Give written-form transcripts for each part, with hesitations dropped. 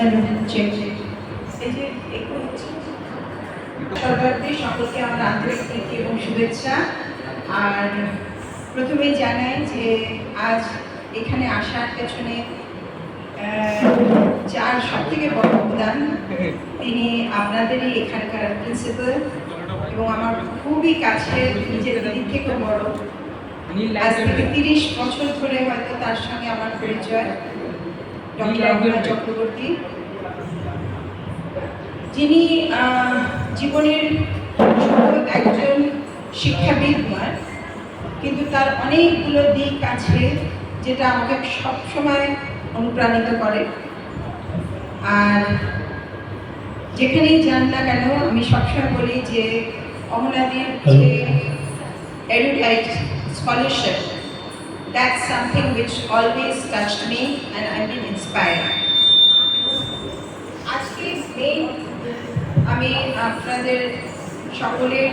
Hello, check check. এই যে একটু সর্বার্থে সকলকে আমার আন্তরিক প্রীতি এবং শুভেচ্ছা। আর প্রথমেই জানাই যে আজ এখানে আসার পেছনে যার সবথেকে বড় অবদান, তিনি আপনাদেরই এখানকার প্রিন্সিপাল এবং আমার খুবই কাছে, নিজের দিক থেকেও বড়। আজ থেকে 30 বছর ধরে হয়তো তার সঙ্গে আমার পরিচয়, ডক্টর অমলা চক্রবর্তী, যিনি জীবনের শুধু একজন শিক্ষাবিদ নয়, কিন্তু তার অনেকগুলো দিক আছে যেটা আমাকে সবসময় অনুপ্রাণিত করে। আর যেখানেই যান না কেন আমি সবসময় বলি যে অমলাদির যে erudite scholarship, that's something which always touched me and I've been inspired. আজকে মেইন আমি আপনাদের সকলের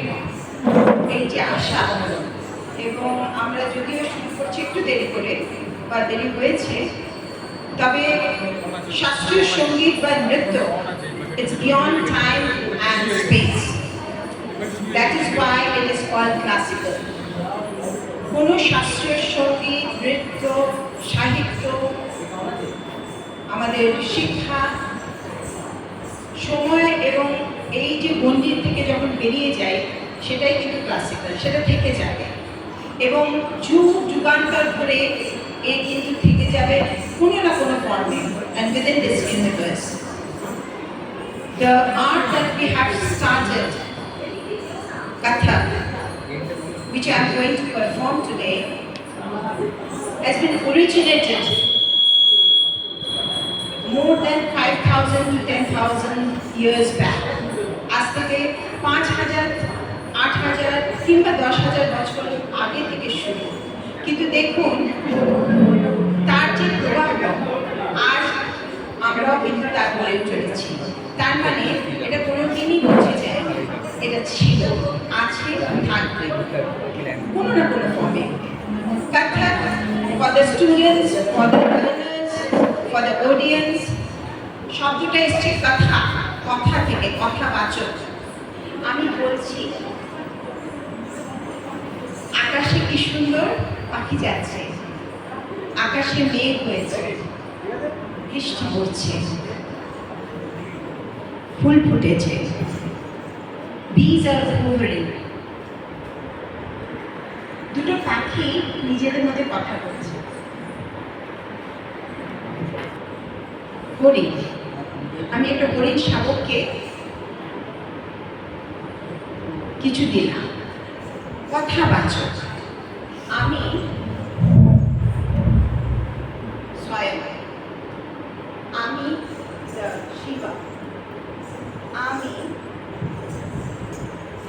এই যে আশা, এবং আমরা যদিও শুরু করছি একটু দেরি করে বা দেরি হয়েছে, তবে শাস্ত্রীয় সঙ্গীত বা নৃত্য, it's beyond time and space. That is why it is called classical. কোনো শাস্ত্রীয় সঙ্গীত, নৃত্য, সাহিত্য, আমাদের শিক্ষা, সময় এবং এই যে মন্দির থেকে যখন বেরিয়ে যায় সেটাই কিন্তু ক্লাসিক্যাল, সেটা থেকে যাবে এবং যুগ যুগান্তর ধরে এ কিন্তু থেকে যাবে কোনো না কোনো ফর্মে। and within this universe the art that we have started, Kathak, which I am going to perform today, has been originated more than 5,000 to 10,000 years back. আজ থেকে 5,000, 8,000 কিংবা 10,000 বছর আগে থেকে শুরু। কিন্তু দেখুন তার যে প্রভাব আজ আমরাও কিন্তু তার বলে চলেছি। তার মানে এটা কোনোদিনই মুছে যায়, এটা ছিল, আছে, থাকবে কোনো না কোনো ফর্মে। Kathak, for the students, for the learners, for the audience, শব্দটা এসছে কথা, কথা থেকে, কথাবাচক। আমি বলছি আকাশে কি সুন্দর পাখি যাচ্ছে, আকাশে মেঘ হয়েছে, বৃষ্টি পড়ছে, ফুল ফুটেছে, bees are hovering, দুটো পাখি নিজেদের মধ্যে কথা বলছে। হরিণ, আমি একটা হরিণ শাবককে কিছু দিলাম, কথাবাচক। আমি স্বয়ং, আমি শিবা, আমি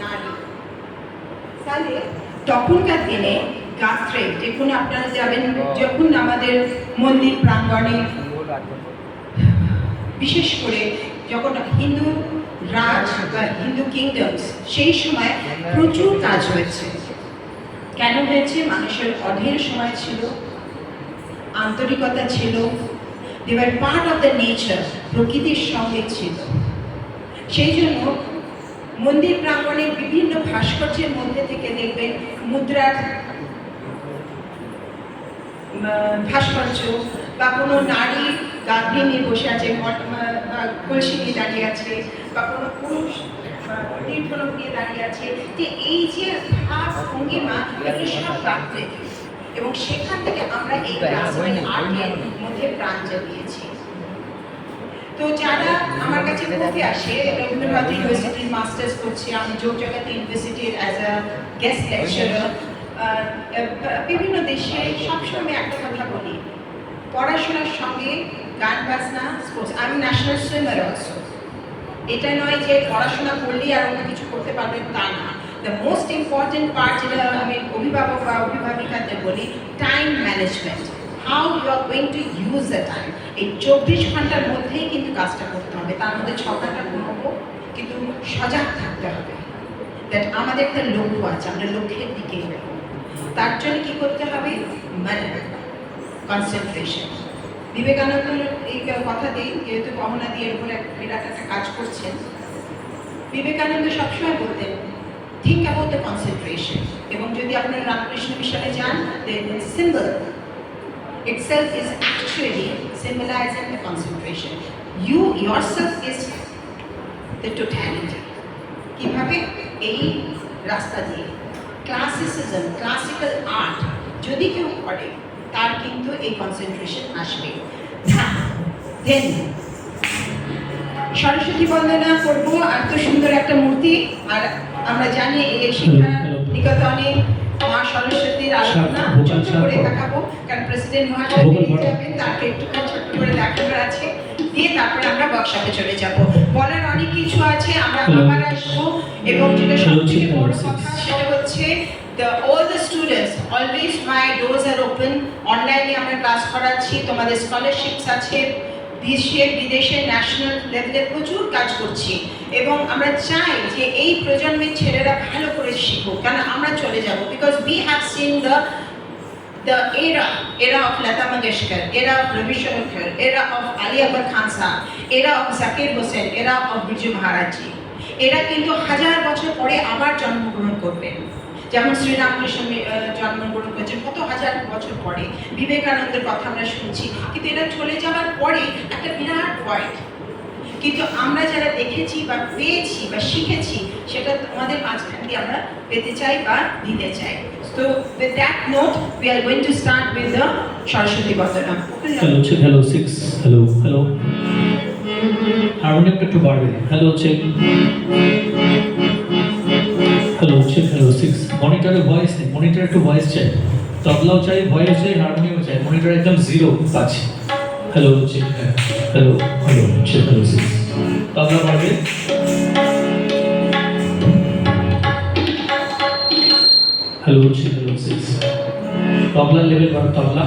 নারী। তাহলে তখনকার দিনে গাত্রে, দেখুন আপনারা যাবেন যখন আমাদের মন্দির প্রাঙ্গণে, বিশেষ করে যখন হিন্দু রাজ বা হিন্দু কিংডমস, সেই সময় প্রচুর কাজ হয়েছে। কেন হয়েছে? মানুষের অধীর সময় ছিল, আন্তরিকতা ছিল, they were part of the nature, প্রকৃতির সঙ্গে ছিল। সেই জন্য মন্দির প্রাঙ্গণে বিভিন্ন ভাস্কর্যের মধ্যে থেকে দেখবেন মুদ্রার ভাস্কর্য, বা কোনো নারী গাভী নিয়ে বসে আছে, কলসি নিয়ে দাঁড়িয়ে আছে, বা কোনো পুরুষ তীর্থনক নিয়ে দাঁড়িয়ে আছে, যে এই যে ভাব ভঙ্গিমা, এগুলো সব গাত্রে, এবং সেখান থেকে আমরা এই ক্লাসিক্যাল আর্টের মধ্যে প্রাণ জমিয়েছি। তো যারা আমার কাছে পড়তে আসে, রবীন্দ্রনাথ ইউনিভার্সিটির মাস্টার্স করছে, আমি যোগজগৎ ইউনিভার্সিটির অ্যাজ আ গেস্ট লেকচারার, বিভিন্ন দেশে, সবসময় একটা কথা বলি, পড়াশোনার সঙ্গে গান বাজনা, স্পোর্টস। আমি ন্যাশনাল সুইমার অলসো। এটা নয় যে পড়াশোনা করলেই আর অন্য কিছু করতে পারবেন, তা না। দ্য মোস্ট ইম্পর্টেন্ট পার্ট, যেটা আমি অভিভাবক বা অভিভাবিকাদের বলি, time management. How you are going to use the time. এই 24 ঘন্টার মধ্যেই কিন্তু কাজটা করতে হবে, তার মধ্যে 6 ঘন্টা ঘুমাবো, কিন্তু সজাগ থাকতে হবে। দ্যাট আমাদের একটা লক্ষ্য আছে, আমরা লক্ষ্যের দিকে এগোবো। তার জন্য কী করতে হবে? মানে কনসেন্ট্রেশন। বিবেকানন্দ এই কথাতেই যেহেতু গহনা দিয়ে এর উপরে বিরাট একটা কাজ করছেন, বিবেকানন্দ সবসময় বলতেন থিঙ্ক অ্যাবাউট দ্য কনসেন্ট্রেশন। এবং যদি আপনারা রামকৃষ্ণ মিশনে যান, symbol itself is actually symbolizing the concentration. You yourself is the totality. কিভাবে? এই রাস্তা দিয়ে ক্লাসিসিজম, ক্লাসিক্যাল আর্ট যদি কেউ করে তার কিন্তু এই কনসেন্ট্রেশন আসবে। দেন সরস্বতী বন্দনা করবো, আর তো সুন্দর একটা মূর্তি। আর আমরা জানি এই শিক্ষা নিকেতনে মা সরস্বতীর আরাধনা ছোট করে দেখাবো, কারণ প্রেসিডেন্ট মহাশয় বেরিয়ে যাবেন, তাকে একটুখানি ছোট্ট করে দেখানোর আছে, দিয়ে তারপরে আমরা ওয়ার্কশপে চলে যাব। বলার অনেক কিছু আছে, আমরা আবার আসবো। এবং যেটা সবথেকে বড় কথা সেটা হচ্ছে all the students, always my doors are open. অনলাইনে আমরা ক্লাস করাচ্ছি, তোমাদের স্কলারশিপস আছে, দেশে বিদেশে ন্যাশনাল লেভেলে প্রচুর কাজ করছি। এবং আমরা চাই যে এই প্রজন্মের ছেলেরা ভালো করে শিখুক, কারণ আমরা চলে যাব। Because we have seen the era of Lata Mangeshkar, era of Ravi Shankar, era of Ali Akbar Khan Sahab, era of Zakir Hussain, era of Birju Maharaj ji। এরা কিন্তু হাজার বছর পরে আবার জন্মগ্রহণ করবেন, যেমন শ্রীরামকৃষ্ণ জন্মগ্রহণ করেছেন কত হাজার বছর পরে। বিবেকানন্দের কথা আমরা শুনছি, কিন্তু এরা চলে যাওয়ার পরে একটা বিরাট পয়েন্ট, কিন্তু আমরা যারা দেখেছি বা পেয়েছি বা শিখেছি সেটা আমাদের মাঝখান দিয়ে আমরা পেতে চাই বা দিতে চাই। So with that note, we are going to start with the Saraswati Vandana. Hello, check. Hello, 6. Hello, hello. Harmonium একটু বাড়বে। Hello, check. Hello, check. Hello, 6. মনিটরে voice নেই, মনিটরে একটু ভয়েস চাই। তবলাও চাই, ভয়েস চাই, হারমোনিয়ামও চাই। মনিটর একদম জিরো আছে। Hello, check. Hello, hello, check. Hello, 6. তবলা বাড়বে। Hello, check. Hello, 6. তবলা লেভেল বাড়, তবলা।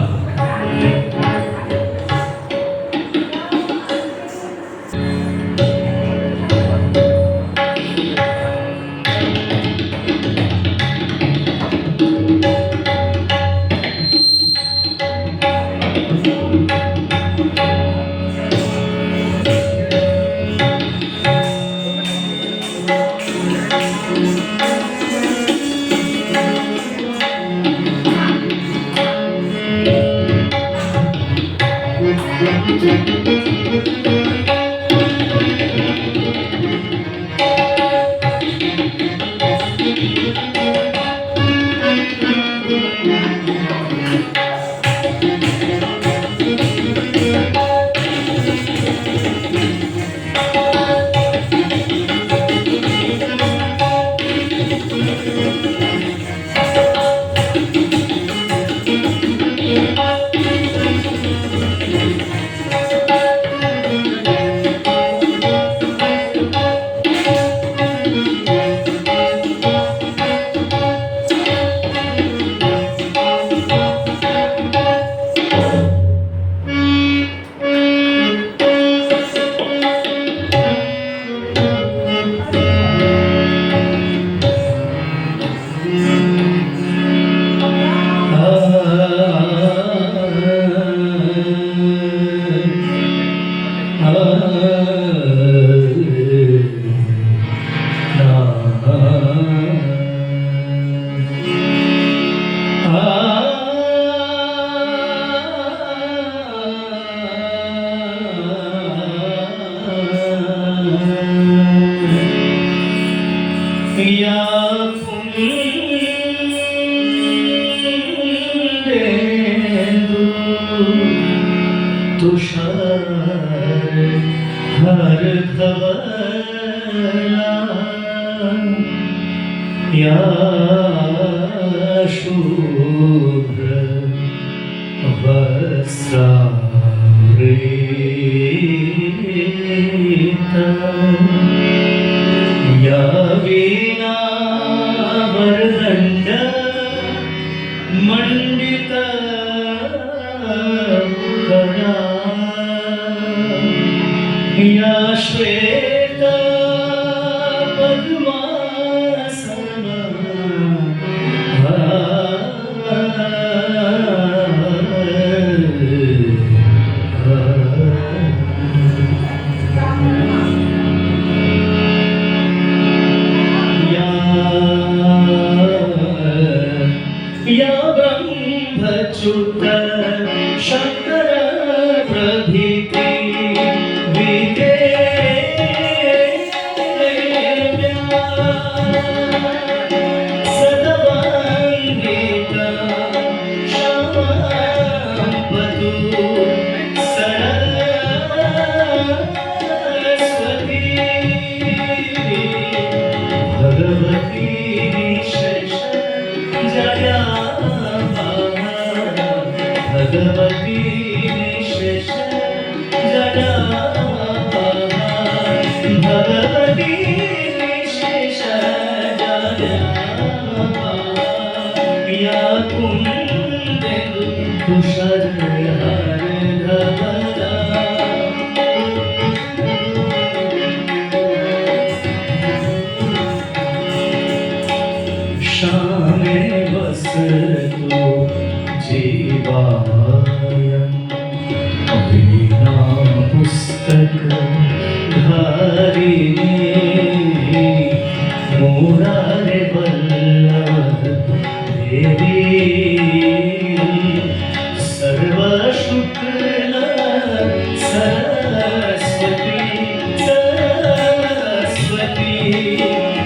কুন্দেন্দু তুষার হার ধরা शामे बस तू जीवायम वीणा पुस्तक धारिणी मुरारे वल्लभ देवी सर्व शुक्ल सरस्वती सरस्वती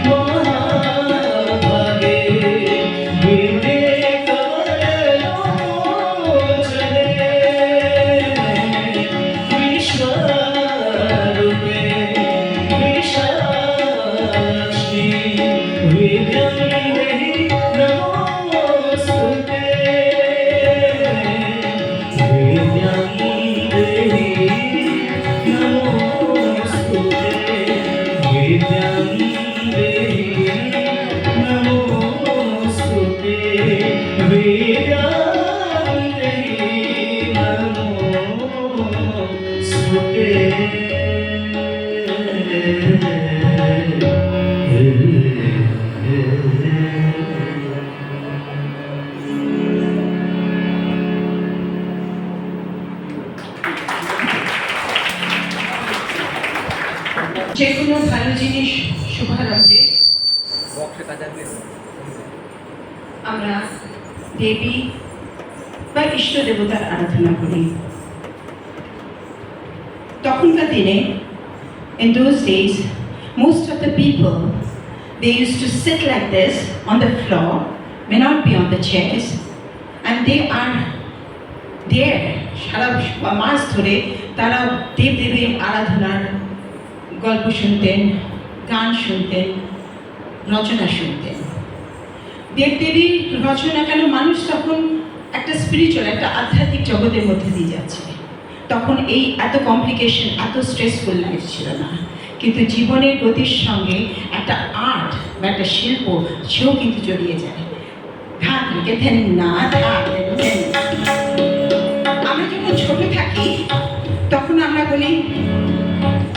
महाभागे विद्ये कमलोचने विश्वरूपे विशालाक्षी विद्यां देहि नमोस्तुते विद्यां देहि नमोस्तुते विद्यां देहि नमोस्तुते विद्यां देहि যে কোনো ভালো জিনিস শুভারম্ভে আমরা দেবী বা ইষ্ট দেবতার আরাধনা করি। তখনকার দিনে, in those days, most of the people, they used to sit like this on the floor, may not be on the chairs, and they are there সারা মাস ধরে তারা দেবদেবীর আরাধনার গল্প শুনতেন, গান শুনতেন, রচনা শুনতেন। দেবদেবীর রচনা কেন, মানুষ তখন একটা স্পিরিচুয়াল, একটা আধ্যাত্মিক জগতের মধ্যে দিয়ে যাচ্ছে। তখন এই এত কমপ্লিকেশন, এত স্ট্রেসফুল লাইফ ছিল না, কিন্তু জীবনের গতির সঙ্গে একটা আর্ট বা একটা শিল্প সেও কিন্তু জড়িয়ে যায়। আমরা যখন ছোট থাকি তখন আমরা বলি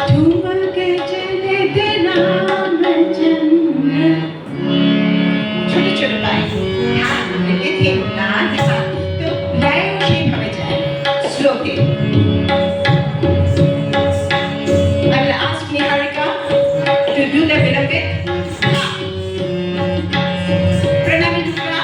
তোমাকে জেনে দিলাম জান্নাত, ছোট ছোট পাই তো লাইফ সেইভাবে যায় স্লোতে। I will ask Niharika to do the benefit. Pranami Dukla.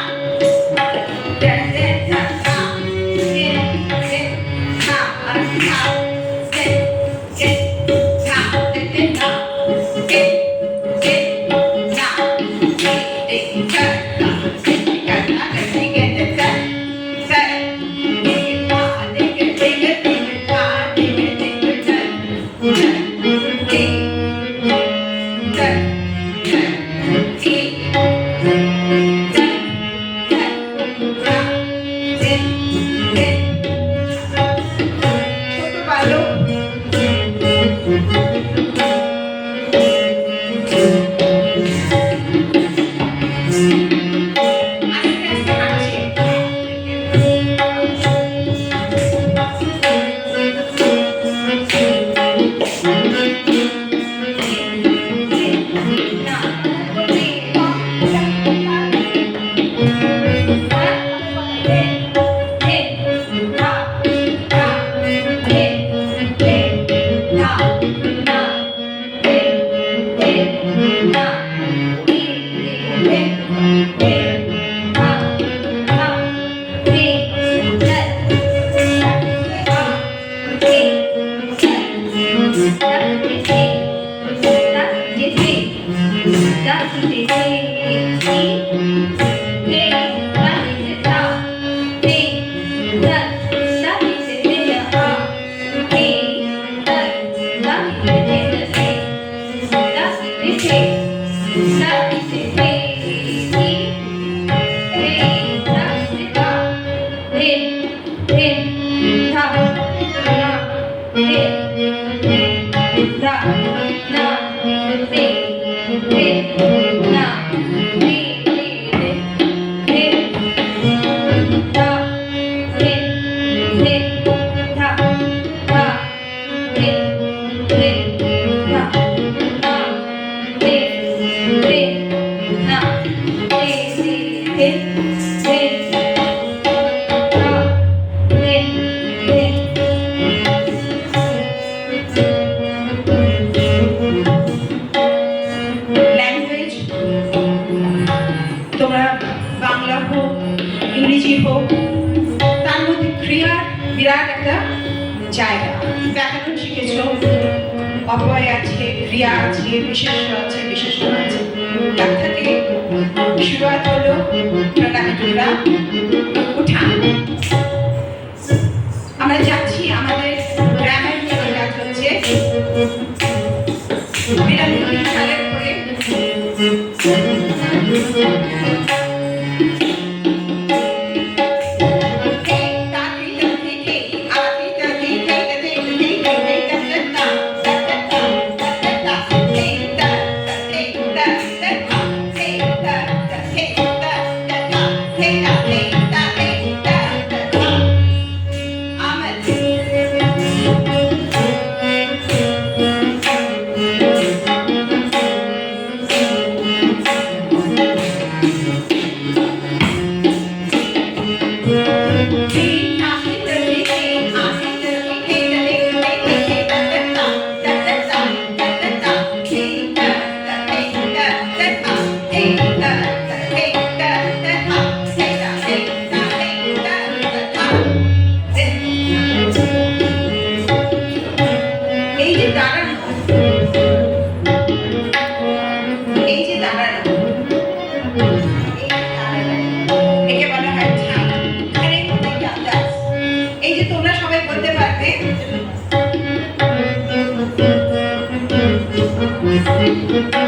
তে তে তা তে তে ল্যাঙ্গুয়েজ তোমরা বাংলা হোক ইংরেজি হোক তার মধ্যে ক্রিয়ার বিরাট একটা জায়গা। ব্যাকরণ শিখেছো, অব্যয় আছে, ক্রিয়া আছে, বিশেষ্য আছে, বিশেষ্য আছে। তার থেকে শুরুয়াত হলো প্রণালীটা উঠা। আমরা যাচ্ছি, আমাদের গ্রামের নিয়ে কাজ হচ্ছে 92 সালের পরে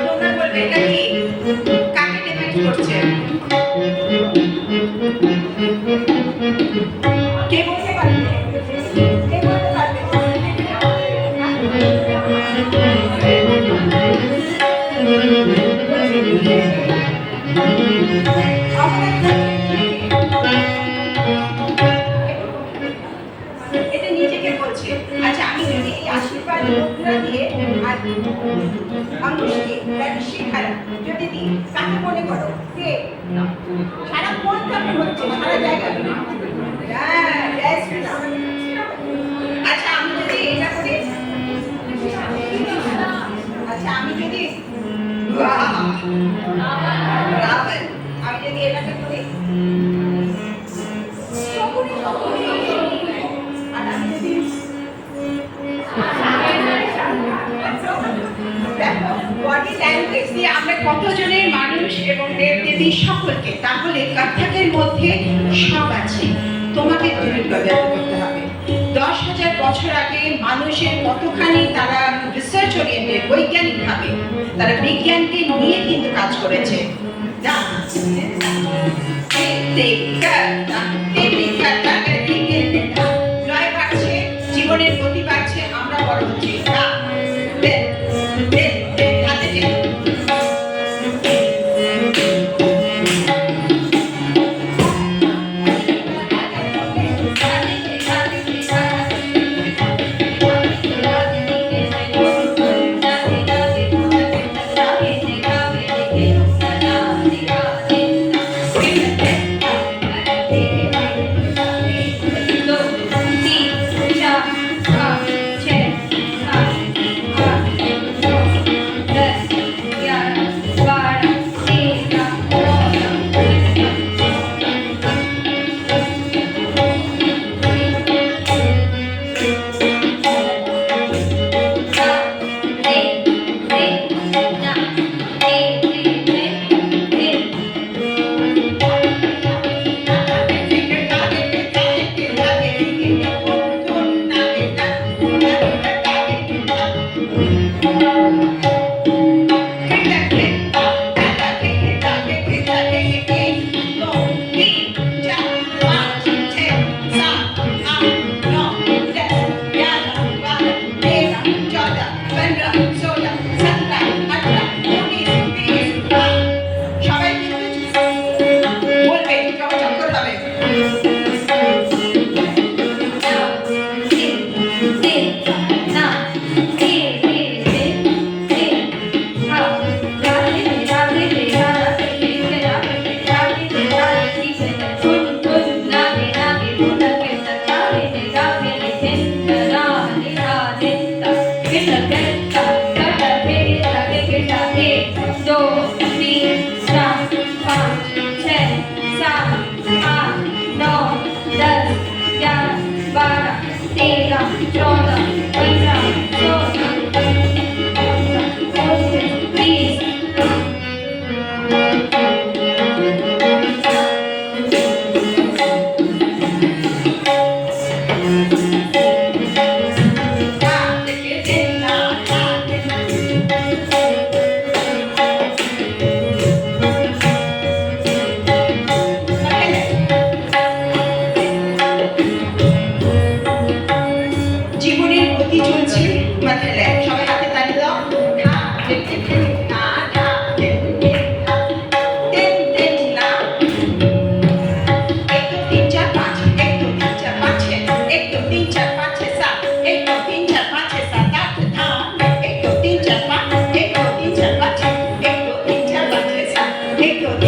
তোমরা বলবে এটা কি কাকে ডিপেন্ড করছে? কে বলতে পারবে? কে বলতে পারবে? এটা নিজেকে বলছে। আচ্ছা, আমি যদি এই আশীর্বাদ মুদ্রা দিয়ে আর আঙ্গুশটি শিখারা যদি দিই, কাকে মনে করো? কে? সারা কোন কাপে হচ্ছে? সারা জায়গায়। আচ্ছা, আমি যদি এটা করি, আচ্ছা আমি যদি আমি যদি এটাকে করি, আর আমি যদি বডি ল্যাঙ্গুয়েজ দিয়ে আমরা কতজনের মানুষ এবং দেবদেবী সকলকে, তাহলে কত্থকের মধ্যে সব আছে। তোমাকে তৈরি করতে হবে। 10,000 বছর আগে মানুষের কতখানি তারা রিসার্চ ওরিয়েন্টেড, বৈজ্ঞানিকভাবে তারা বিজ্ঞানকে নিয়ে কিন্তু কাজ করেছে। লয় বাড়ছে, জীবনের গতি বাড়ছে, আমরা বড় হচ্ছি।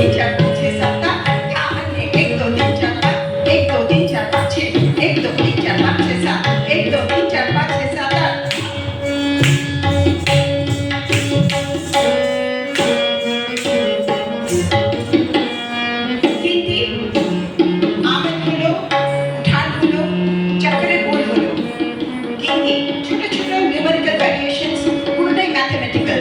तीन चार पाँच छः सात आठ ध्यान में 1 2 3 4 5 1 2 3 4 5 6 1 2 3 4 5 6 7 1 2 3 4 5 6 7 8 गिनती आमद हलो उठान हलो चक्कर गोल हलो गिनती छोटे छोटे न्यूमेरिकल वेरिएशंस পুরোটাই ম্যাথমেটিক্যাল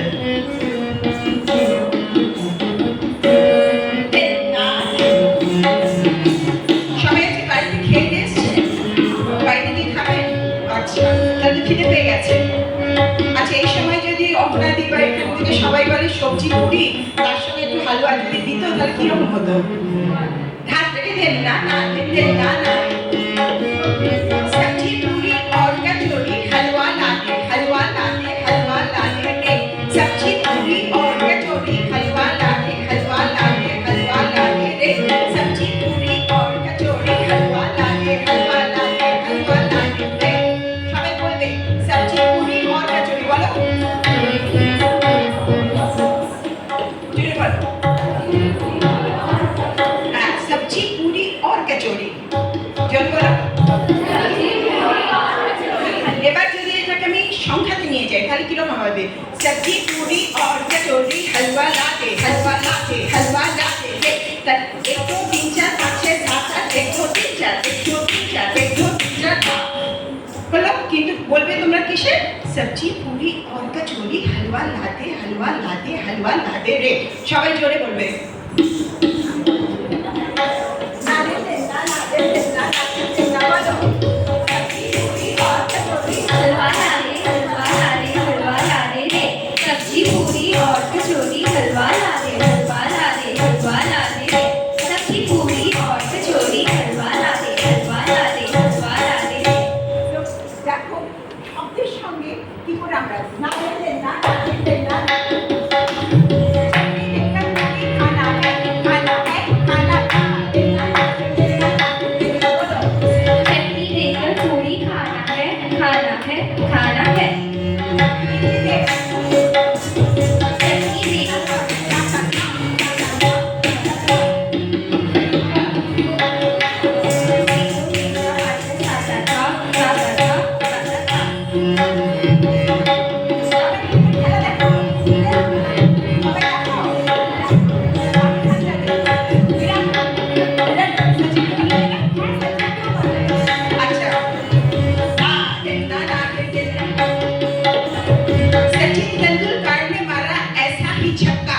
সবাই আজকে বাড়িতে খেয়ে দিয়ে এসছেন বাইরে গিয়ে খাবেন আচ্ছা তাহলে খিদে পেয়ে গেছে আচ্ছা এই সময় যদি অপরাধী বা এখান থেকে সবাই বলে সবজি পুরি তার সঙ্গে একটু হালুয়া যদি দিত তাহলে কিরকম হতো হাত রেখে দেন না না দেন না না सब्जी पूरी और कचौड़ी हलवा लाते हलवा लाते हलवा लाते रे सब्जी पूरी और कचौड़ी हलवा लाते हलवा लाते हलवा लाते रे सब्जी पूरी और कचौड़ी हलवा लाते हलवा लाते हलवा लाते रे সবাই বলবে सब्जी पूरी और कचौड़ी বলো জোরে বলো হ্যাঁ सब्जी पूरी और कचौड़ी জোরে বলো এবার যদি এটাকে আমি সংখ্যাতে নিয়ে যাই তাহলে কিরকম হবে सब्जी पूरी और कचौड़ी हलवा लाते हलवा लाते हलवा लाते তাহলে 1 2 3 4 5 6 7 8 1 2 3 4 1 2 3 4 1 2 3 4 বলো কিন্তু বলবে তোমরা কিসে सब्जी पूरी और कचौड़ी हलवा लाते हलवा लाते हलवा लाते রে সবাই জোরে বলবে सब्जी पूरी और कचौड़ी हलवा लाते हलवा लाते हलवा लाते सब्जी पूरी और कचौड़ी हलवा लाते हलवा लाते हलवा लाते দেখো শব্দের সঙ্গে কি করে আমরা না বলতে না বলতে না খানা है खाना है खाना चटनी देकर पूरी खाना है खाना है खाना है चटनी देकर सचिन तेंदुलकर ने मारा ऐसा ही छक्का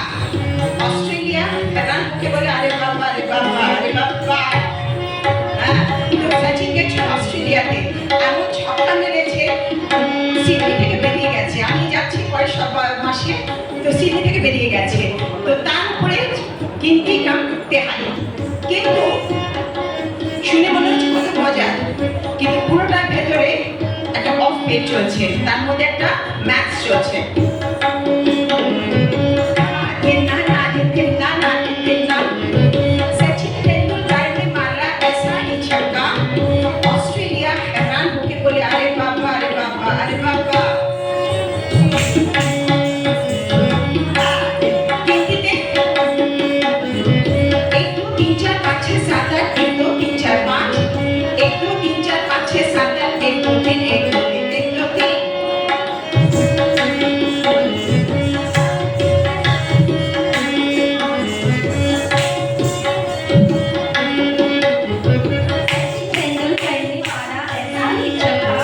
ऑस्ट्रेलिया हैरान होके बोले अरे बाबा अरे बाबा अरे बाबा তো সচিন গেছে অস্ট্রেলিয়াতে এমন ছক্কা মেরেছে সিডনি থেকে বেরিয়ে গেছে আমি যাচ্ছি পরে সব মাসে তো সিডনি থেকে বেরিয়ে গেছে তো তার উপরে কিন্তি কাম তেহারি কিন্তু শুনে মনে হচ্ছে কত মজা কিন্তু পুরোটার ভেতরে একটা অফ পেজ চলছে তার মধ্যে একটা ম্যাথস চলছে सचिन तेंदुलकर ने मारा ऐसा ही छक्का ऑस्ट्रेलिया हैरान होके बोले अरे बाबा अरे बाबा अरे बाबा गिनतीते 1 2 3 4 5 6 7 8 1 2 3 4 5 1 2 3 4 5 6 7 8 1 2 3 1 2 3 1 2 3 तेंदुलकर ने मारा ऐसा ही छक्का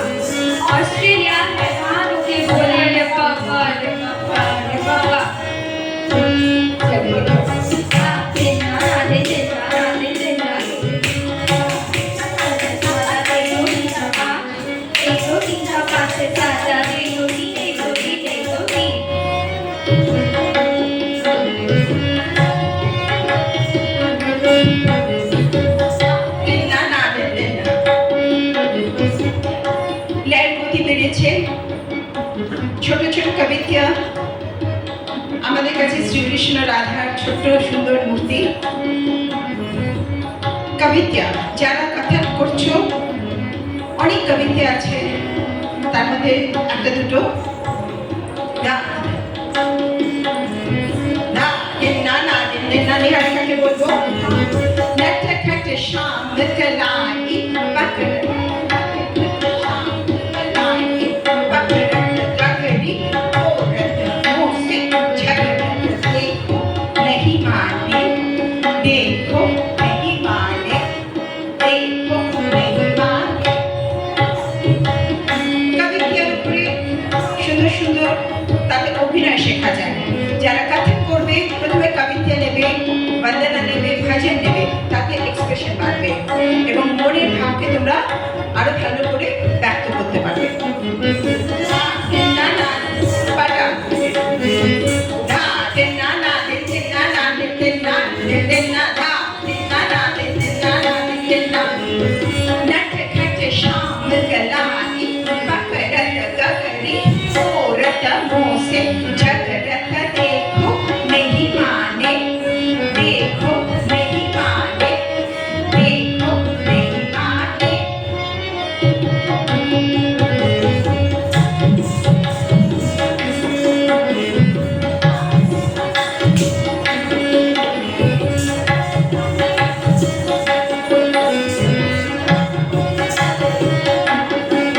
ऑस्ट्रेलिया हैरान होके बोले अरे बाबा अरे बाबा अरे बाबा ছোট ছোট কবিতা আমাদের কাছে শ্রীকৃষ্ণ রাধার ছোট সুন্দর মূর্তি কবিতা যারা কথা করছো অনেক কবিতা আছে তার মধ্যে একটা দুটো না না না না নিহারিকাকে বলবো নটে খটে শাম কলাই বকর শাম কলাই বকর জগরি औरत मुझसे झगड़ देखो नहीं माने देखो नहीं माने देखो नहीं माने কবিতার উপরে সুন্দর সুন্দর তাদের অভিনয় শেখা যায়। যারা কথক করবে প্রথমে কবিতা নেবে, বন্দনা নেবে, ভজন নেবে, তাতে এক্সপ্রেশন বাড়বে এবং মনের ভাবকে তোমরা আরো ভালো করে ব্যক্ত করতে পারবে। না না পাটা না দেন না না দেন না না দেন না দেন না ধা না না দেন না না দেন না नट खट शाम कलाई पकड़त गगरी औरत मुँह से झगड़त देखो नहीं माने देखो नहीं माने देखो नहीं माने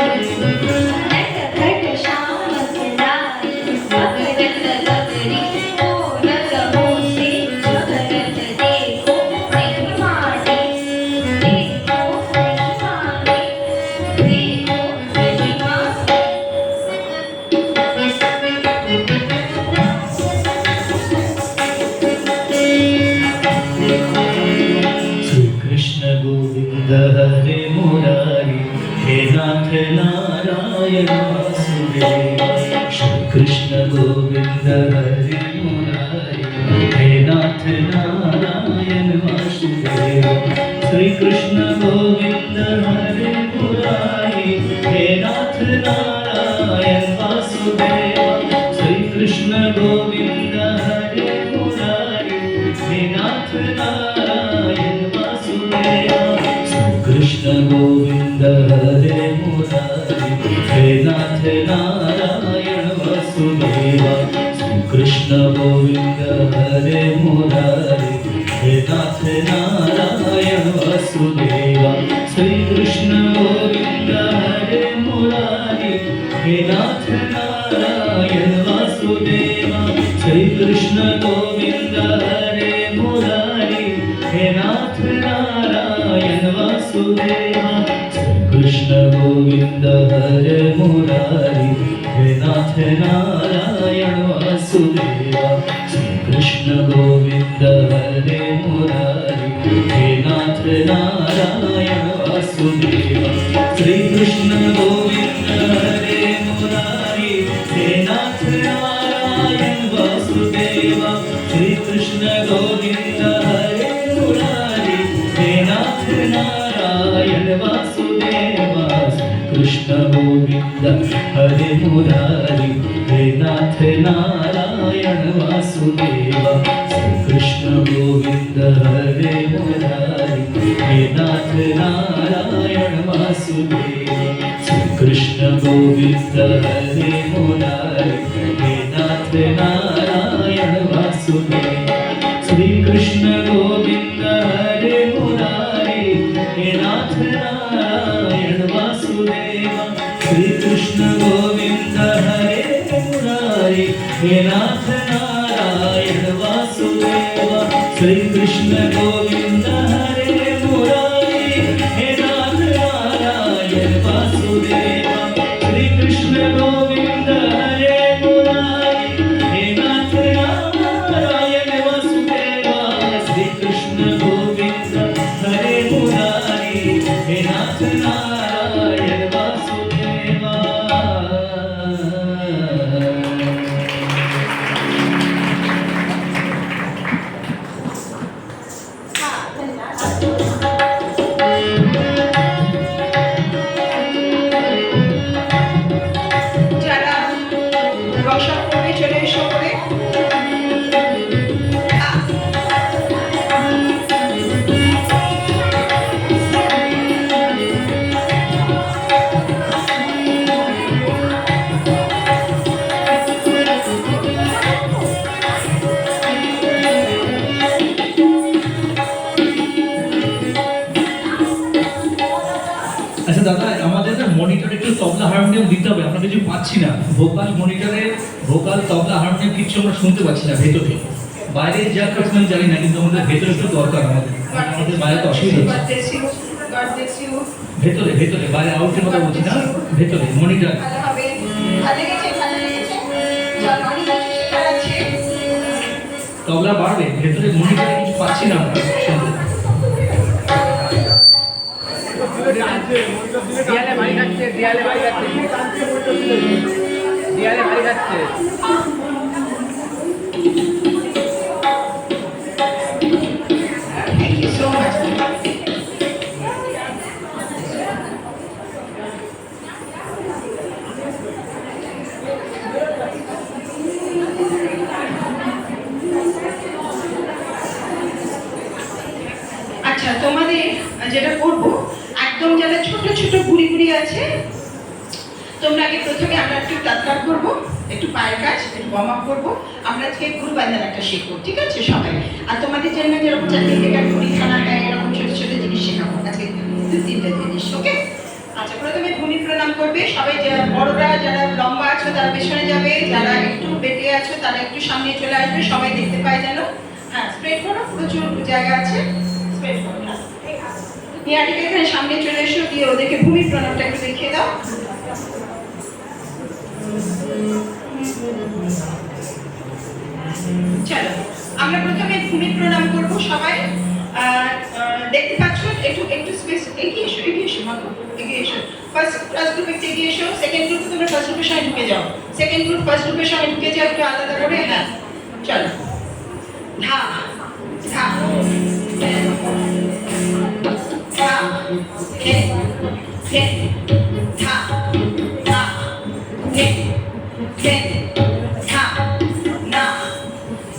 नट खट शाम कलाई बकरत गगरी औरत मुँह से झगड़त देखो नहीं माने देखो नहीं माने देखो नहीं माने श्री कृष्ण गोविंद हरे मुरारी हे नाथ नारायण वासुदेव। श्री कृष्ण गोविंद हरे मुरारी हे नाथ नारायण वासुदेव। श्री कृष्ण गोविंद हरे मुरारी हे नाथ नारायण वासुदेव। श्री कृष्ण गोविंद हरे मुरारी हे नाथ नारायण वासुदेव। श्री कृष्ण गोविंद हरे मुरारी हे नाथ नारायण वासुदेव। श्री कृष्ण गोविंद हरे मुरारी हे नाथ नारायण वासुदेव। श्री कृष्ण गोविंद हरे मुरारी हे नाथ नारायण वासुदेव। श्री कृष्ण गोविंद हरे मुरारी हे नाथ नारायण वासुदेव। श्री कृष्ण गोविंद हरे मुरारी हे नाथ नारायण वासुदेव। श्री कृष्ण गोविंद हरे मुरारी हे नाथ नारायण वासुदेव। श्री कृष्ण गोविंद हरे मुरारी हे नाथ नारायण वासुदेव। श्री कृष्ण गोविंद हरे मुरारी हे नाथ नारायण वासुदेव। कृष्ण गोविंद हरे मुरारी हे नाथ नारायण वासुदेव। श्री कृष्ण गोविंद हरे मुरारी हे नाथ नारायण वासुदेव। श्री कृष्ण गोविंद हरे मुरारी हे नाथ नारायण वासुदेव। श्री कृष्ण गोविंद हरे मुरारी हे नाथ नारायण वासुदेव। श्री कृष्ण गोविंद हरे मुरारी हे नाथ नारायण वासुदेव। श्री कृष्ण गोविंद हरे मुरारी हे नाथ नारायण वासुदेव। श्री कृष्ण गोविंद हरे मुरारी हे नाथ नारायण वासुदेव। श्री कृष्ण गोविंद हरे मुरारी हे नाथ नारायण वासुदेव। যারা রসদ করে চলে এসো করে হারমোনিয়াম দিতে হবে, আমরা কিছু পাচ্ছি না। ভোকাল মনিটরে ভোকাল তবলা হারমোনিয়াম কিছু আমরা শুনতে পাচ্ছি না ভেতরে। বাইরে যা করছেন আমি জানি না, কিন্তু আমাদের ভেতরে একটু দরকার, আমাদের বাইরে তো অসুবিধা হচ্ছে। God bless you. God bless you. ভেতরে ভেতরে, বাইরে আউটের কথা বলছি না, ভেতরে মনিটর। ভালো হবে। ভালো লেগেছে, ভালো লেগেছে। চল, অনেক কিছু শেখার আছে। তবলা বাড়বে, ভেতরে মনিটরে কিছু পাচ্ছি না আমরা শুনতে। দেয়ালে বাড়ি খাচ্ছে, দেয়ালে বাড়ি খাচ্ছে, দেয়ালে বাড়ি খাচ্ছে। Thank you so much. আচ্ছা, তোমাদের যেটা করব, একদম যারা ছোট ছোট গুড়ি গুড়ি আছে, তোমরা আগে প্রথমে আমরা একটু তাৎকার করব, একটু পায়ের কাজ, একটু ওয়ার্ম আপ করবো। আমরা আজকে গুরু বান্ধান একটা শিখবো, ঠিক আছে সবাই? আর তোমাদের জন্য যেরকম চারটে থেকে গুড়ি খানা হয়, এরকম ছোট ছোট জিনিস শেখাবো আজকে, 2-3টা জিনিস, ওকে? আচ্ছা, প্রথমে ভূমি প্রণাম করবে সবাই। বড়রা যারা লম্বা আছো তারা পেছনে যাবে, যারা একটু বেটে আছো তারা একটু সামনে চলে আসবে, সবাই দেখতে পায় যেন। হ্যাঁ, স্প্রেড করো, প্রচুর জায়গা আছে, স্প্রেড করো। নিয়াটিকে এখানে সামনে চলে এসো, দিয়ে ওদেরকে ভূমি প্রণামটা একটু দেখিয়ে দাও। চলো, আমরা প্রথমে ভূমি প্রণাম করব সবাই। দেখতে পাচ্ছ, একটু একটু স্পেস, এগিয়ে এসো মাগো, এগিয়ে এসো। ফার্স্ট গ্রুপ একটু এগিয়ে এসো, সেকেন্ড গ্রুপ তোমরা ফার্স্ট গ্রুপের সঙ্গে ঢুকে যাও, সেকেন্ড গ্রুপ ফার্স্ট গ্রুপের সঙ্গে ঢুকে যাও, একটু আলাদা করে। হ্যাঁ, চলো। ধা ধা ধা হে হে ধা ধা হে হে ধা না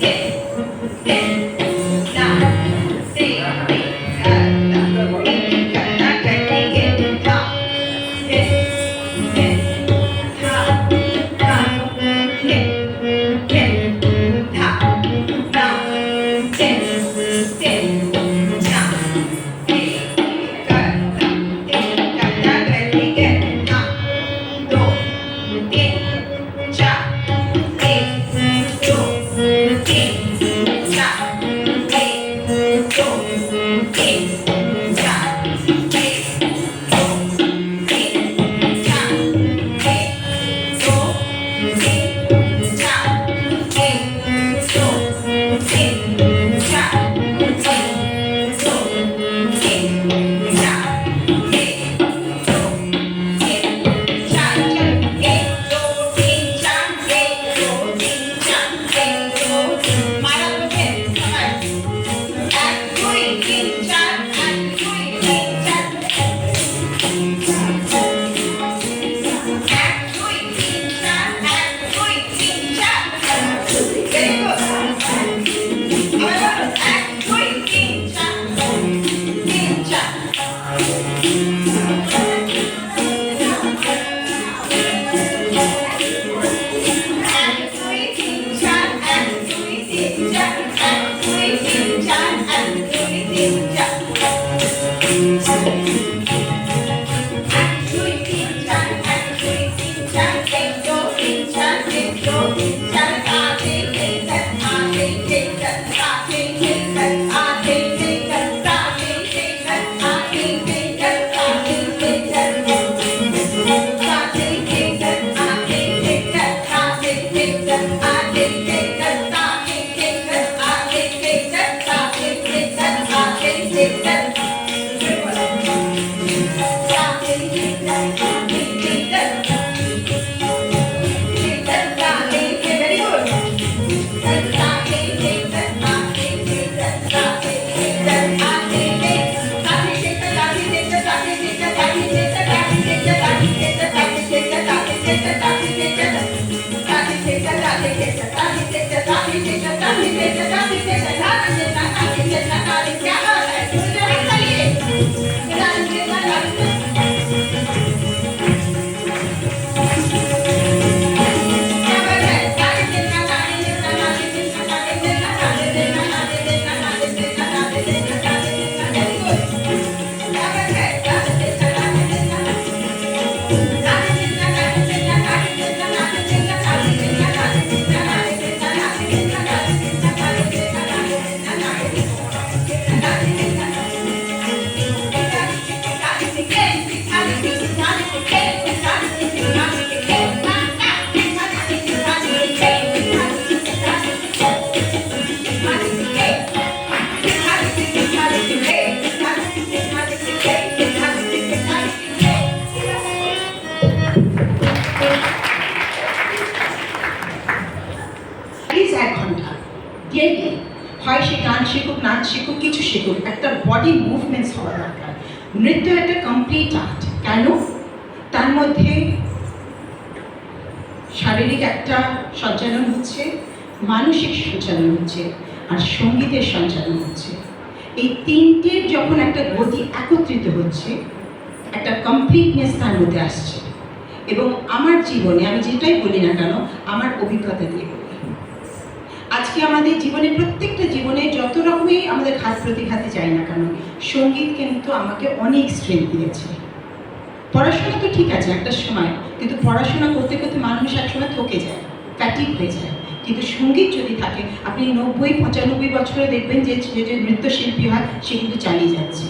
হে হে না হে শিখুক, একটা বডি মুভমেন্টস হওয়া দরকার। নৃত্য একটা কমপ্লিট আর্ট। কেন? তার মধ্যে শারীরিক একটা সঞ্চালন হচ্ছে, মানসিক সঞ্চালন হচ্ছে, আর সঙ্গীতের সঞ্চালন হচ্ছে। এই তিনটের যখন একটা গতি একত্রিত হচ্ছে, একটা কমপ্লিটনেস তার মধ্যে আসছে। এবং আমার জীবনে আমি যেটাই বলি না কেন, আমার অভিজ্ঞতা দিয়ে বলি, আজকে আমাদের জীবনে প্রত্যেকটা জীবনে যত রকমই আমাদের ঘাত প্রতিঘাতে যাই না কেন, সঙ্গীত কিন্তু আমাকে অনেক স্ট্রেংথ দিয়েছে। পড়াশোনা তো ঠিক আছে একটা সময়, কিন্তু পড়াশোনা করতে করতে মানুষ একসময় থকে যায়, ফ্যাটিক হয়ে যায়। কিন্তু সঙ্গীত যদি থাকে, আপনি 90-95 বছরে দেখবেন যে যে নৃত্যশিল্পী হয় সে কিন্তু চালিয়ে যাচ্ছে।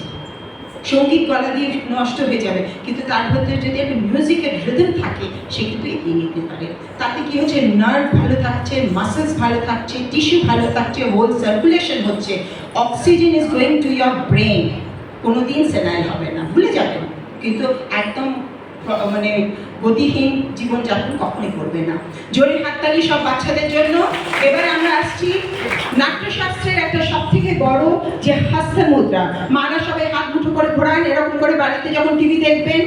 সঙ্গীত গলা দিয়ে নষ্ট হয়ে যাবে, কিন্তু তার মধ্যে যদি একটা মিউজিকের রিদম থাকে সে কিন্তু এগিয়ে নিতে পারে। তাতে কি হচ্ছে, নার্ভ ভালো থাকছে, মাসেলস ভালো থাকছে, টিস্যু ভালো থাকছে, হোল সার্কুলেশন হচ্ছে, oxygen is going to year brain. কোনোদিন সেনাইল হবে না, ভুলে যাবেন, কিন্তু একদম মানে গতিহীন জীবনযাপন কখনোই করবে না। জোরে হাততালি সব বাচ্চাদের জন্য। এবার আমরা আসছি নাট্যশাস্ত্রের একটা সব থেকে বড় যে হাস্য মুদ্রা। মারা সবাই হাত মুঠো করে ঘোরান, এরকম করে বাড়িতে যখন টিভি দেখবেন,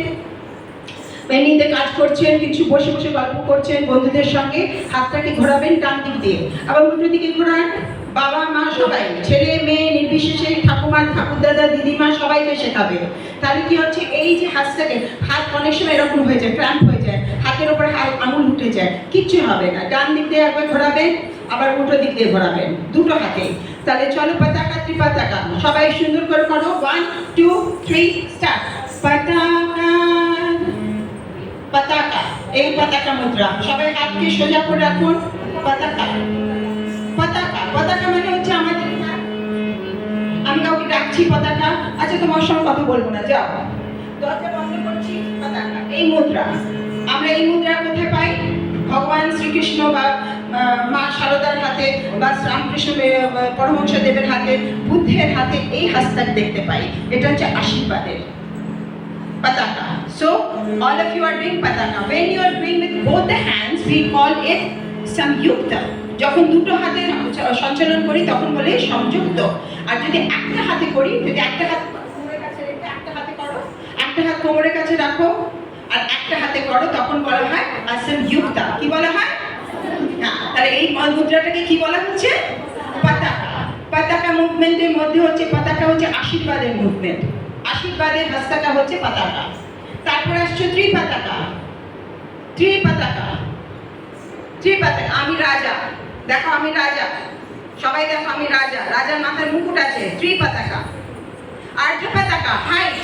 পেন্ডিংতে কাজ করছেন, কিছু বসে বসে গল্প করছেন বন্ধুদের সঙ্গে, হাতটাকে ঘোরাবেন ডান দিক দিয়ে, আবার উল্টো দিকে ঘোরান। বাবা মা সবাই, ছেলে মেয়ে নির্বিশেষে, ঠাকুমা ঠাকুরদাদা দিদিমা সবাইকে শেখাবে। তাহলে কি হচ্ছে, এই যে হাতটাকে, হাত অনেক সময় এরকম হয়ে যায়, ক্র্যাম্প হয়ে যায়, হাতের ওপর আঙুল উঠে যায়, কিচ্ছু হবে না। ডান দিক দিয়ে একবার ঘোরাবেন, আবার উল্টো দিক দিয়ে ঘোরাবেন, দুটো হাতে। তাহলে চলো পতাকা ত্রিপতাকা, সবাই সুন্দর করে করো। 1 2 3 স্টার্ট। পতাকা পতাকা, এই পতাকা মুদ্রা, সবাই হাতকে সোজা করে রাখুন। পতাকা পতাকা, পতাকা মানে হচ্ছে আমাদের, আমি কাউকে ডাকছি পতাকা, আচ্ছা তোমার সঙ্গে কথা বলবো না, যাও, দরজা বন্ধ করছি, পতাকা। এই মুদ্রা, আমরা এই মুদ্রা কোথায় পাই? ভগবান শ্রীকৃষ্ণ বা মা শারদার হাতে, বা রামকৃষ্ণ পরমহংস দেবের হাতে, বুদ্ধের হাতে এই হস্তাক দেখতে পাই। এটা হচ্ছে আশীর্বাদের pataka. So all of you are doing pataka. When you are doing with both the hands, we call it samyukta. যখন দুটো হাতে সঞ্চালন করি তখন বলে সংযুক্ত। আর যদি একটা হাতে করি, যদি একটা হাত কোমরের কাছে রেখে একটা হাতে করো, একটা হাত কোমরের কাছে রাখো আর একটা হাতে করো, তখন বলা হয় samyukta। কি বলা হয়? হ্যাঁ, তাহলে এই মুদ্রাটাকে কি বলা হচ্ছে? পতাকা। পতাকা মুভমেন্টের মধ্যে হচ্ছে, পতাকা হচ্ছে আশীর্বাদের মুভমেন্ট। আশীর্বাদের হস্তাকা হচ্ছে পতাকা। তারপর আসছে ত্রিপতাকা। ত্রিপতাকা, ত্রিপতাকা, আমি রাজা, দেখো আমি রাজা, সবাই দেখো আমি রাজা, রাজার মাথার মুকুট আছে, ত্রিপতাকা। আর্ধ পতাকা, হাইট,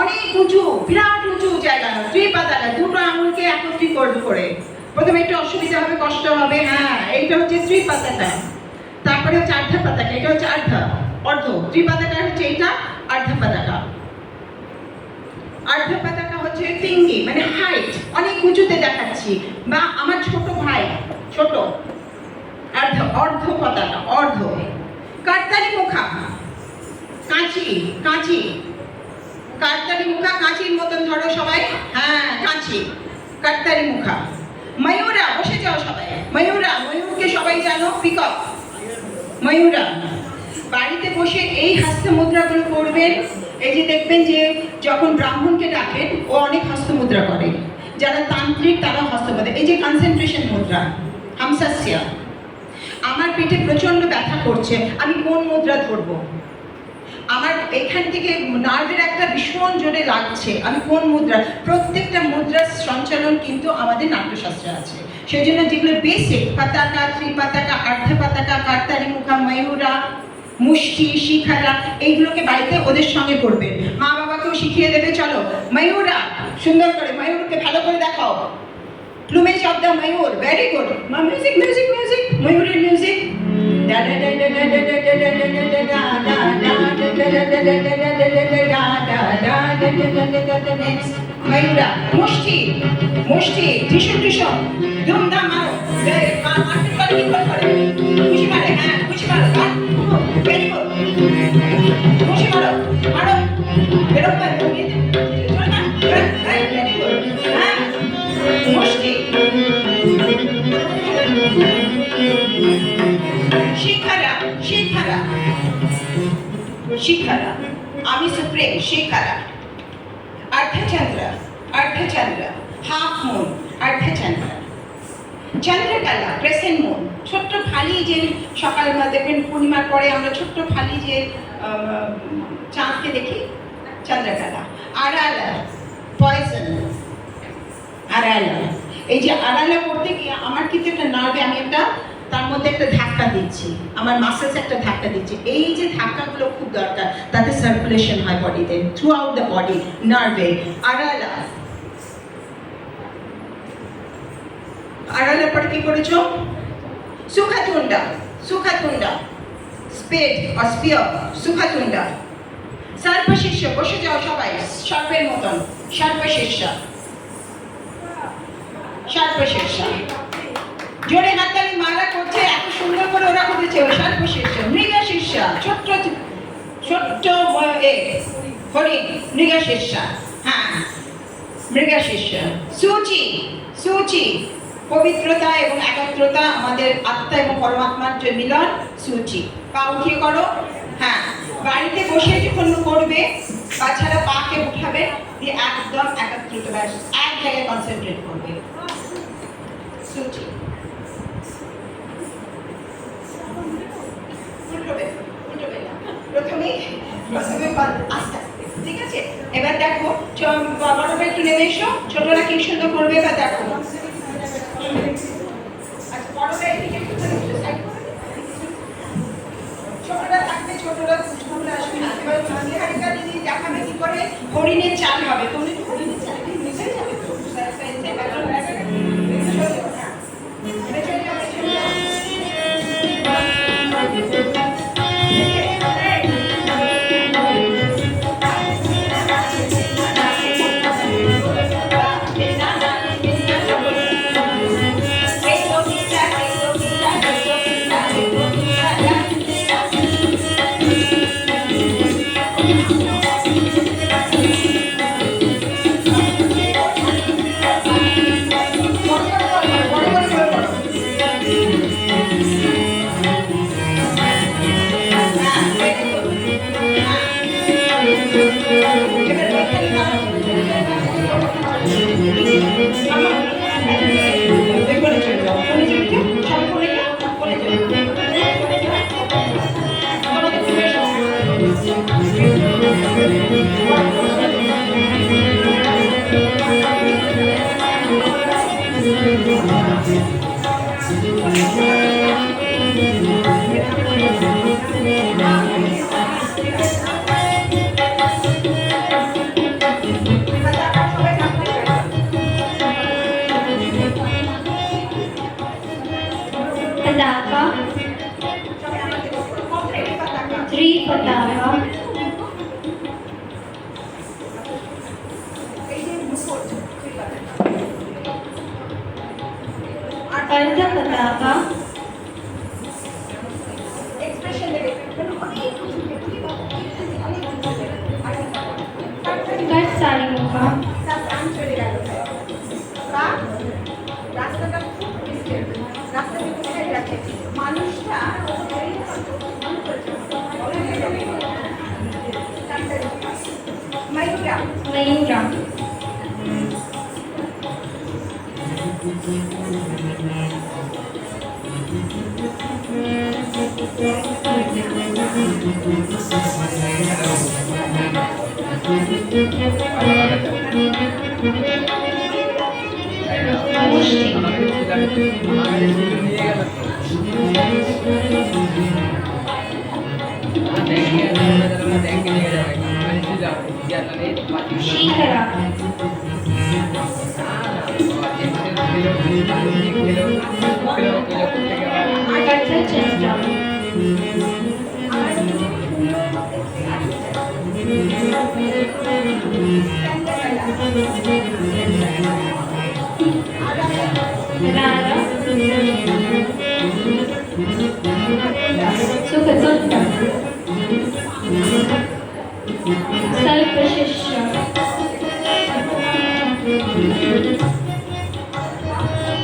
অনেক উঁচু, বিরাট উঁচু জায়গা, ত্রিপতাকা, দুটো আঙুলকে একত্রিত করে। প্রথমে একটু অসুবিধা হবে, কষ্ট হবে, হ্যাঁ, এইটা হচ্ছে ত্রিপতাকা। তারপরে হচ্ছে আর্ধ পতাকা, এটা হচ্ছে অর্ধ। ত্রিপতাকা হচ্ছে এইটা, আর্ধ পতাকা। আর্ধ পতাকা হচ্ছে তিনটি, মানে হাইট, অনেক উঁচুতে দেখাচ্ছি, বা আমার ছোট ভাই, ছোট। অর্ধ পতাকা, অর্ধ। কার্তালি মুখা, কাঁচি, কাঁচি, কার্তালি মুখা, কাঁচির মতন ধরো সবাই, হ্যাঁ কাঁচি, কার্তালি মুখা। ময়ূরা, বসে যাও সবাই, ময়ূরা, ময়ূরকে সবাই জানো, পিকক, ময়ূরা। বাড়িতে বসে এই হস্ত মুদ্রাগুলো করবেন। এই যে দেখবেন যে যখন ব্রাহ্মণকে ডাকেন, ও অনেক হস্ত মুদ্রা করে, যারা তান্ত্রিক তারা হস্ত মুদ্রা। এই যে কনসেন্ট্রেশন মুদ্রা, হামসাস্য। আমার পেটে প্রচন্ড ব্যথা করছে, আমি কোন মুদ্রা ধরবো? আমার এখান থেকে নার্ভের একটা ভীষণ জোরে লাগছে, আমি কোন মুদ্রা? প্রত্যেকটা মুদ্রার সঞ্চালন কিন্তু আমাদের নাট্যশাস্ত্রে আছে। সেই জন্য যেগুলো বেসিক, পতাকা, ত্রিপতাকা, আর্ধ পতাকা, কার্তালি মুখা, ময়ূরা, মুষ্টি, শিখারা, এইগুলোকে বাড়িতে ওদের সঙ্গে করবেন। মা বাবাকেও শিখিয়ে দেবে। চলো ময়ূরা, সুন্দর করে ময়ূরকে ভালো করে দেখাও। প্লুমেজ অফ দ্য ময়ূর, very good. Music, music, music, ময়ূরের মিউজিক। ময়ূরা, মুষ্টি, মুষ্টি, টিসু টিসু, ধুমধাম মারো, খুশি মারে, হ্যাঁ খুশি মারো, ভেরি গুড, খুশি মারো, মারো, এরকম ভেরি গুড, হ্যাঁ মুষ্টি। শিখারা, শিখারা, शिखरा आमी सुप्रीम शिखरा अर्धचंद्र हाफ मून अर्धचंद्र चंद्रकला क्रेसेंट मून ছোট্ট ফালি যে সকালবেলা দেখবেন পূর্ণিমার পরে আমরা ছোট্ট ফালি যে চাঁদকে দেখি চন্দ্রকলা আড়ালা পয়জন আড়ালা এই যে আড়ালা করতে গিয়ে আমার কিন্তু একটা নার্ভে আমি একটা তার মধ্যে একটা ধাক্কা দিচ্ছি আমার মাসেলস একটা ধাক্কা দিচ্ছি এই যে ধাক্কাগুলো খুব দরকার তাতে সার্কুলেশন হয় বডিতে থ্রু আউট দ্য বডি নার্ভে আড়ালা আড়ালার পরে কি করেছো সুখাতুন্ডা স্পেড আর স্পিয়ার সুখাতুন্ডা সর্পশীর্ষ বসে যাও সবাই সর্পের মতন সর্পশীর্ষ জোরে হাততালি মারা করছে এত সুন্দর করে ওরা করেছে সর্পশীর্ষ মৃগশীর্ষ ছোট্ট হরিণ মৃগশীর্ষ হ্যাঁ মৃগশীর্ষ সূচি পবিত্রতা এবং একত্রতা আমাদের আত্মা এবং পরমাত্মার যে মিলন সূচি পা উঠিয়ে করো হ্যাঁ বাড়িতে বসে যখন করবে বাচ্চারা পাকে উঠাবে দিয়ে একদম একত্রিত ব্যাস এক জায়গায় কনসেন্ট্রেট করবে সূচি উল্টোবে না প্রথমে আস্তে আস্তে ঠিক আছে এবার দেখো বড়রা একটু নেমে এসো ছোটরা কি সুন্দর করবে এবার দেখো দেখাবে কি করে হরিণের চাল হবে তুমি একটু হরিণের চাল মিশে যাবে তো पताका त्रिपताका अर्ध पताका कट सारी मुखा মানুষটা मयूरा शिखरा रारा सुखतुंड सर्पशिष्य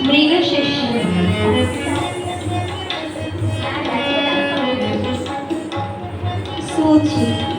मृगशिष्य सूची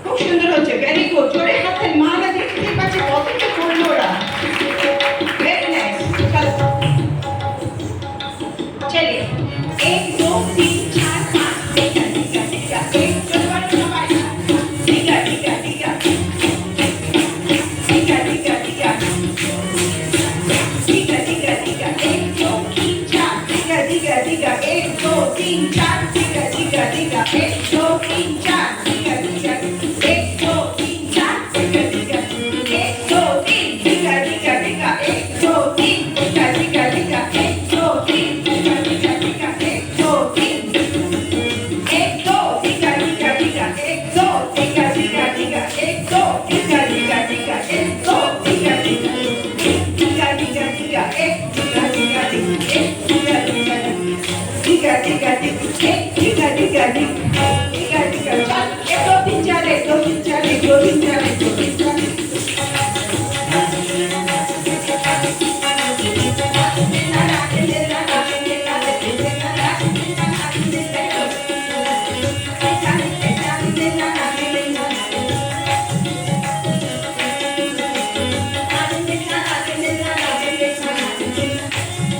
খুব সুন্দর হচ্ছে, ভেরি গুড। জোরে হাততালি, মা না দেখতে পাচ্ছে কতটা করলো ওরা। Very nice. চলো চলে, 1 2 3 4 5 টিকা টিকা টিকা, 1 চলবার সবাই টিকা টিকা টিকা টিকা টিকা টিকা টিকা টিকা টিকা, 1 2 3 4 টিকা টিকা টিকা, 1 2 3 4 টিকা টিকা টিকা, 1 2 3 4 টিকা টিকা, 1 2 3 4 টিকা টিকা, 1 2 3 টিকা টিকা টিকা, 1 2 3 টিকা টিকা টিকা, 1 2 3 টিকা টিকা টিকা, 1 2 3 1 2 টিকা টিকা টিকা, 1 2 টিকা টিকা টিকা, 1 2 টিকা টিকা টিকা, 1 2 টিকা টিকা টিকা টিকা টিকা, 1 টিকা টিকা টিকা, 1 টিকা টিকা টিকা টিকা টিকা, 1 টিকা টিকা টিকা টিকা। চল, 1 2 3 4, 1 2 3 4, 1 2 3 4, 1 2 3 4।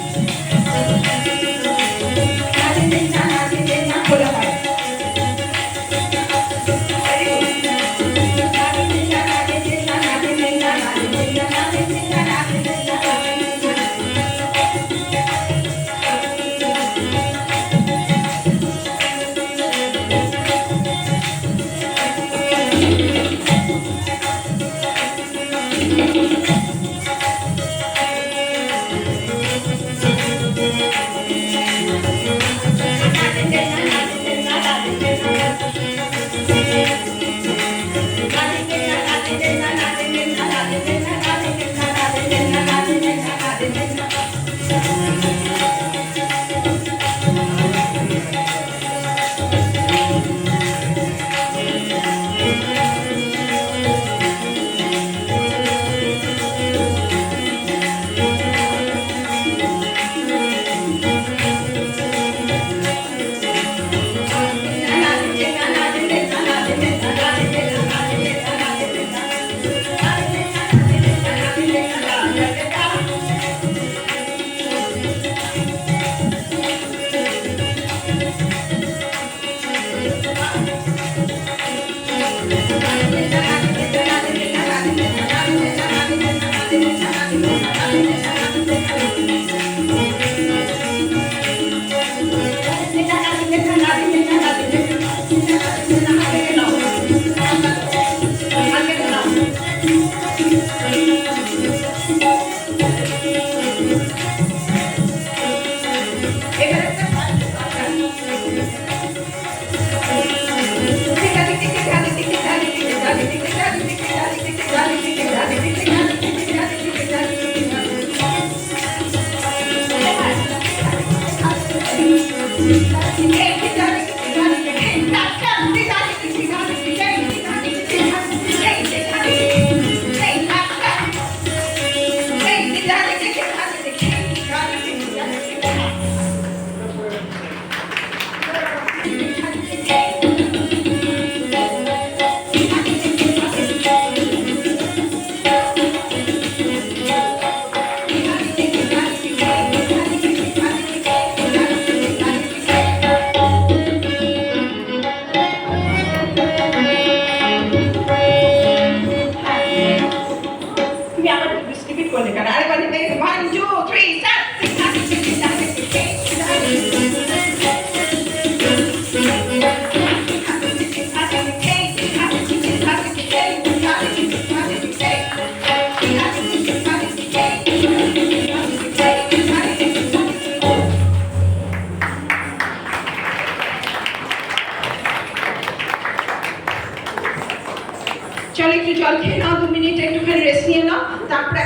বলা হয়।